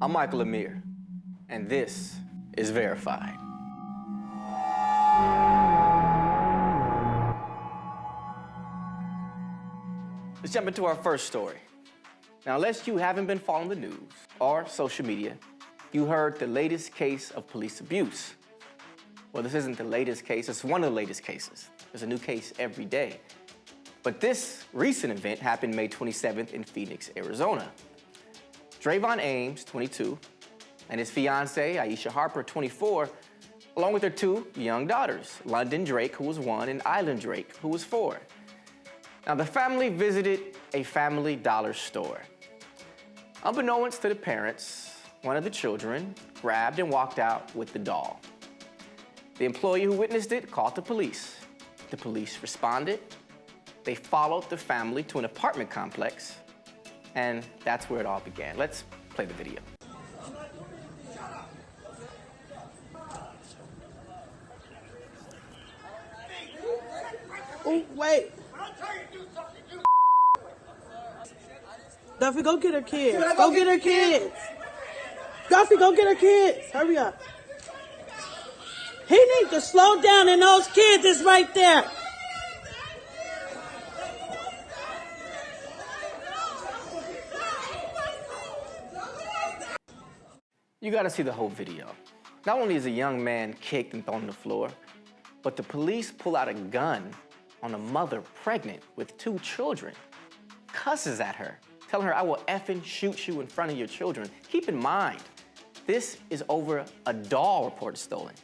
I'm Michael Amir, and this is Verified. Let's jump into our first story. Now, unless you haven't been following the news or social media, you heard the latest case of police abuse. Well, this isn't the latest case, it's one of the latest cases. There's a new case every day. But this recent event happened May 27th in Phoenix, Arizona. Drayvon Ames, 22, and his fiancée, Aisha Harper, 24, along with their two young daughters, London Drake, who was 1, and Island Drake, who was 4. Now, the family visited a Family Dollar store. Unbeknownst to the parents, one of the children grabbed and walked out with the doll. The employee who witnessed it called the police. The police responded. They followed the family to an apartment complex, and that's where it all began. Let's play the video. Oh, wait. Duffy, go get her kids. Go get her kids. Duffy, go get her kids. Hurry up. He needs to slow down, and those kids is right there. You gotta see the whole video. Not only is a young man kicked and thrown on the floor, but the police pull out a gun on a mother pregnant with 2 children, cusses at her, telling her, "I will effing shoot you in front of your children." Keep in mind, this is over a doll reported stolen.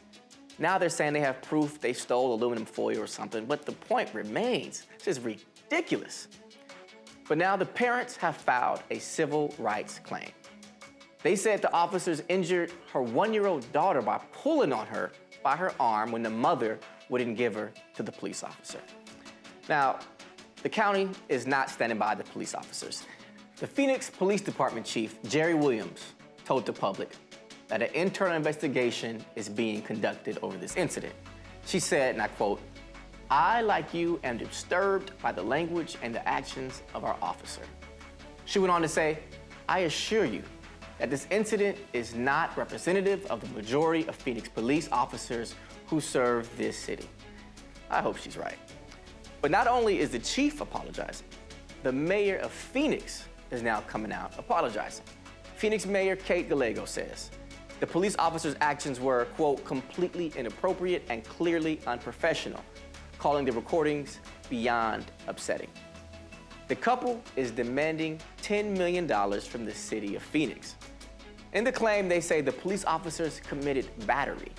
Now they're saying they have proof they stole aluminum foil or something, but the point remains, this is ridiculous. But now the parents have filed a civil rights claim. They said the officers injured her 1-year-old daughter by pulling on her by her arm when the mother wouldn't give her to the police officer. Now, the county is not standing by the police officers. The Phoenix Police Department Chief, Jerry Williams, told the public that an internal investigation is being conducted over this incident. She said, and I quote, "I, like you, am disturbed by the language and the actions of our officer." She went on to say, "I assure you that this incident is not representative of the majority of Phoenix police officers who serve this city." I hope she's right. But not only is the chief apologizing, the mayor of Phoenix is now coming out apologizing. Phoenix Mayor Kate Gallego says, the police officers' actions were, quote, "completely inappropriate and clearly unprofessional," calling the recordings beyond upsetting. The couple is demanding $10 million from the city of Phoenix. In the claim, they say the police officers committed battery,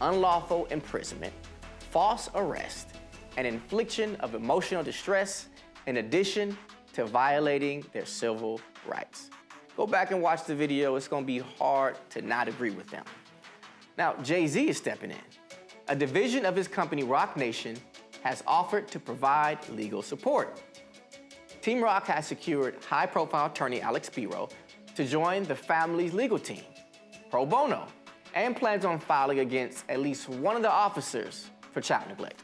unlawful imprisonment, false arrest, and infliction of emotional distress, in addition to violating their civil rights. Go back and watch the video. It's gonna be hard to not agree with them. Now, Jay-Z is stepping in. A division of his company, Roc Nation, has offered to provide legal support. Team Roc has secured high-profile attorney Alex Spiro to join the family's legal team, pro bono, and plans on filing against at least one of the officers for child neglect.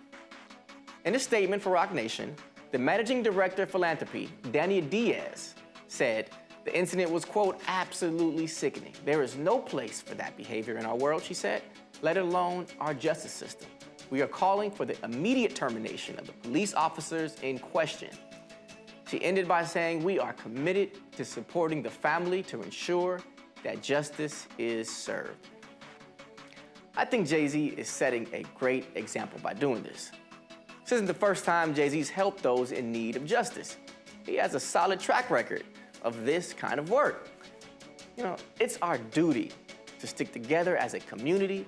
In a statement for Roc Nation, the managing director of philanthropy, Dania Diaz, said the incident was, quote, "absolutely sickening. There is no place for that behavior in our world," she said, "let alone our justice system. We are calling for the immediate termination of the police officers in question." She ended by saying, "We are committed to supporting the family to ensure that justice is served." I think Jay-Z is setting a great example by doing this. This isn't the first time Jay-Z's helped those in need of justice. He has a solid track record of this kind of work. You know, it's our duty to stick together as a community,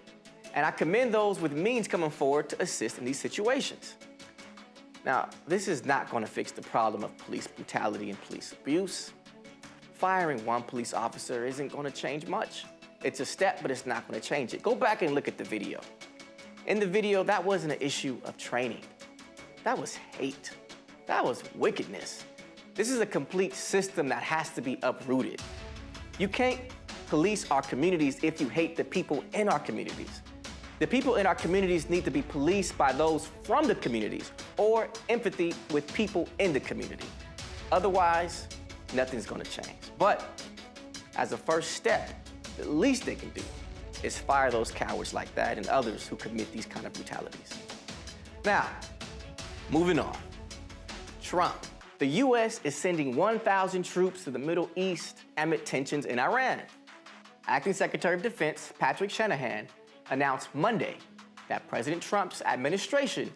and I commend those with means coming forward to assist in these situations. Now, this is not going to fix the problem of police brutality and police abuse. Firing one police officer isn't going to change much. It's a step, but it's not going to change it. Go back and look at the video. In the video, that wasn't an issue of training. That was hate. That was wickedness. This is a complete system that has to be uprooted. You can't police our communities if you hate the people in our communities. The people in our communities need to be policed by those from the communities or empathy with people in the community. Otherwise, nothing's gonna change. But As a first step, the least they can do is fire those cowards like that and others who commit these kind of brutalities. Now, moving on. Trump. The U.S. is sending 1,000 troops to the Middle East amid tensions in Iran. Acting Secretary of Defense Patrick Shanahan announced Monday that President Trump's administration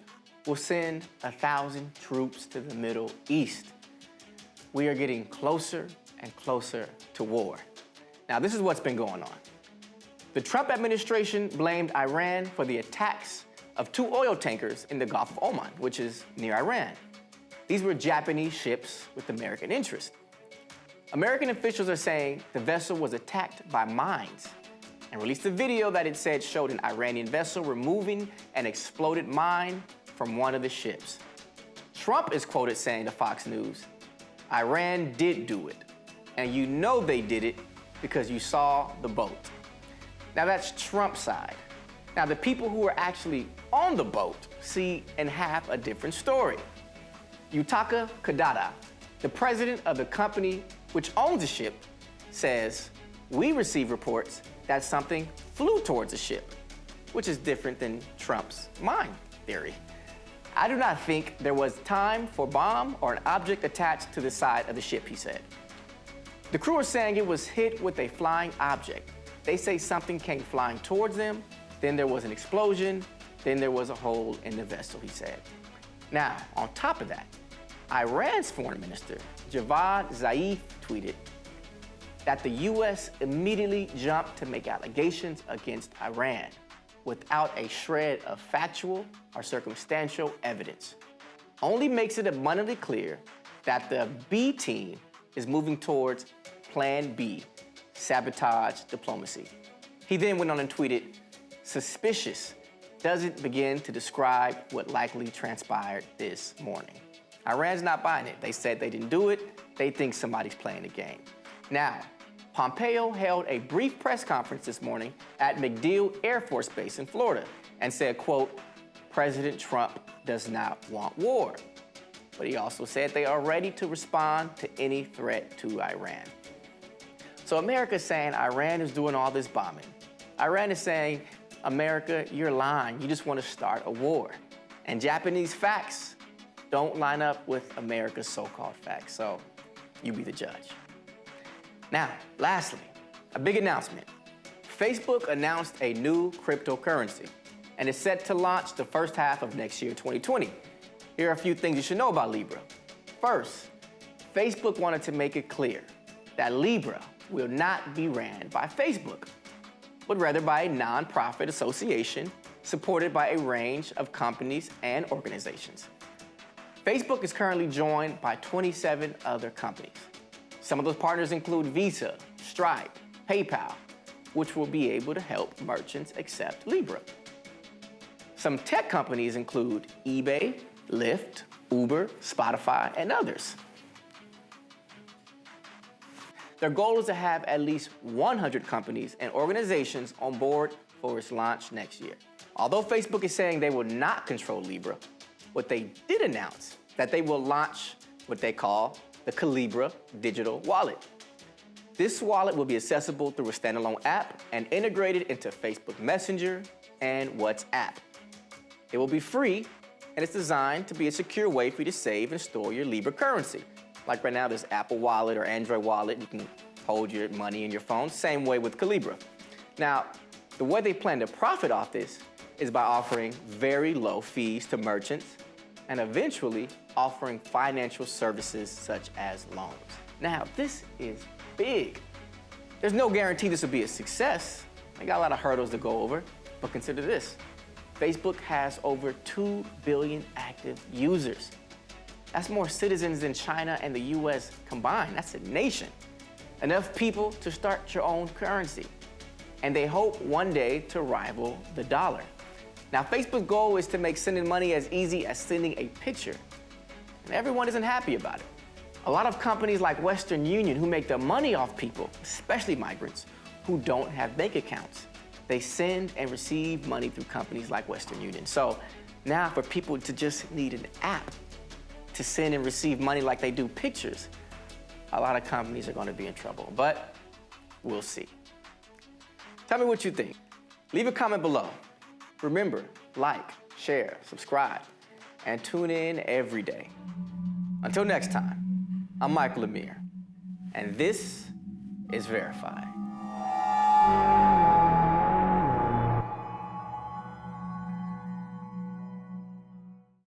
will send 1,000 troops to the Middle East. We are getting closer and closer to war. Now, this is what's been going on. The Trump administration blamed Iran for the attacks of 2 oil tankers in the Gulf of Oman, which is near Iran. These were Japanese ships with American interest. American officials are saying the vessel was attacked by mines and released a video that it said showed an Iranian vessel removing an exploded mine from one of the ships. Trump is quoted saying to Fox News, "Iran did do it, and you know they did it because you saw the boat." Now that's Trump's side. Now the people who are actually on the boat see and have a different story. Yutaka Kadada, the president of the company which owns the ship, says, "We received reports that something flew towards the ship," which is different than Trump's mine theory. "I do not think there was time for bomb or an object attached to the side of the ship," he said. The crew are saying it was hit with a flying object. They say something came flying towards them, then there was an explosion, then there was a hole in the vessel, he said. Now, on top of that, Iran's foreign minister, Javad Zarif, tweeted that the U.S. immediately jumped to make allegations against Iran without a shred of factual or circumstantial evidence. Only makes it abundantly clear that the B team is moving towards Plan B, sabotage diplomacy. He then went on and tweeted, "Suspicious doesn't begin to describe what likely transpired this morning." Iran's not buying it. They said they didn't do it. They think somebody's playing the game. Now, Pompeo held a brief press conference this morning at MacDill Air Force Base in Florida and said, quote, "President Trump does not want war." But he also said they are ready to respond to any threat to Iran. So America's saying Iran is doing all this bombing. Iran is saying, America, you're lying. You just want to start a war. And Japanese facts don't line up with America's so-called facts. So you be the judge. Now, lastly, a big announcement. Facebook announced a new cryptocurrency and is set to launch the first half of next year, 2020. Here are a few things you should know about Libra. First, Facebook wanted to make it clear that Libra will not be ran by Facebook, but rather by a nonprofit association supported by a range of companies and organizations. Facebook is currently joined by 27 other companies. Some of those partners include Visa, Stripe, PayPal, which will be able to help merchants accept Libra. Some tech companies include eBay, Lyft, Uber, Spotify, and others. Their goal is to have at least 100 companies and organizations on board for its launch next year. Although Facebook is saying they will not control Libra, what they did announce that they will launch what they call the Calibra digital wallet. This wallet will be accessible through a standalone app and integrated into Facebook Messenger and WhatsApp. It will be free, and it's designed to be a secure way for you to save and store your Libra currency. Like right now, there's Apple Wallet or Android Wallet. You can hold your money in your phone. Same way with Calibra. Now, the way they plan to profit off this is by offering very low fees to merchants and eventually offering financial services such as loans. Now, this is big. There's no guarantee this will be a success. They got a lot of hurdles to go over, but consider this. Facebook has over 2 billion active users. That's more citizens than China and the US combined. That's a nation. Enough people to start your own currency. And they hope one day to rival the dollar. Now, Facebook's goal is to make sending money as easy as sending a picture. And everyone isn't happy about it. A lot of companies like Western Union, who make their money off people, especially migrants, who don't have bank accounts. They send and receive money through companies like Western Union. So now for people to just need an app to send and receive money like they do pictures, a lot of companies are going to be in trouble. But we'll see. Tell me what you think. Leave a comment below. Remember, like, share, subscribe, and tune in every day. Until next time, I'm Michael Amir, and this is Verified.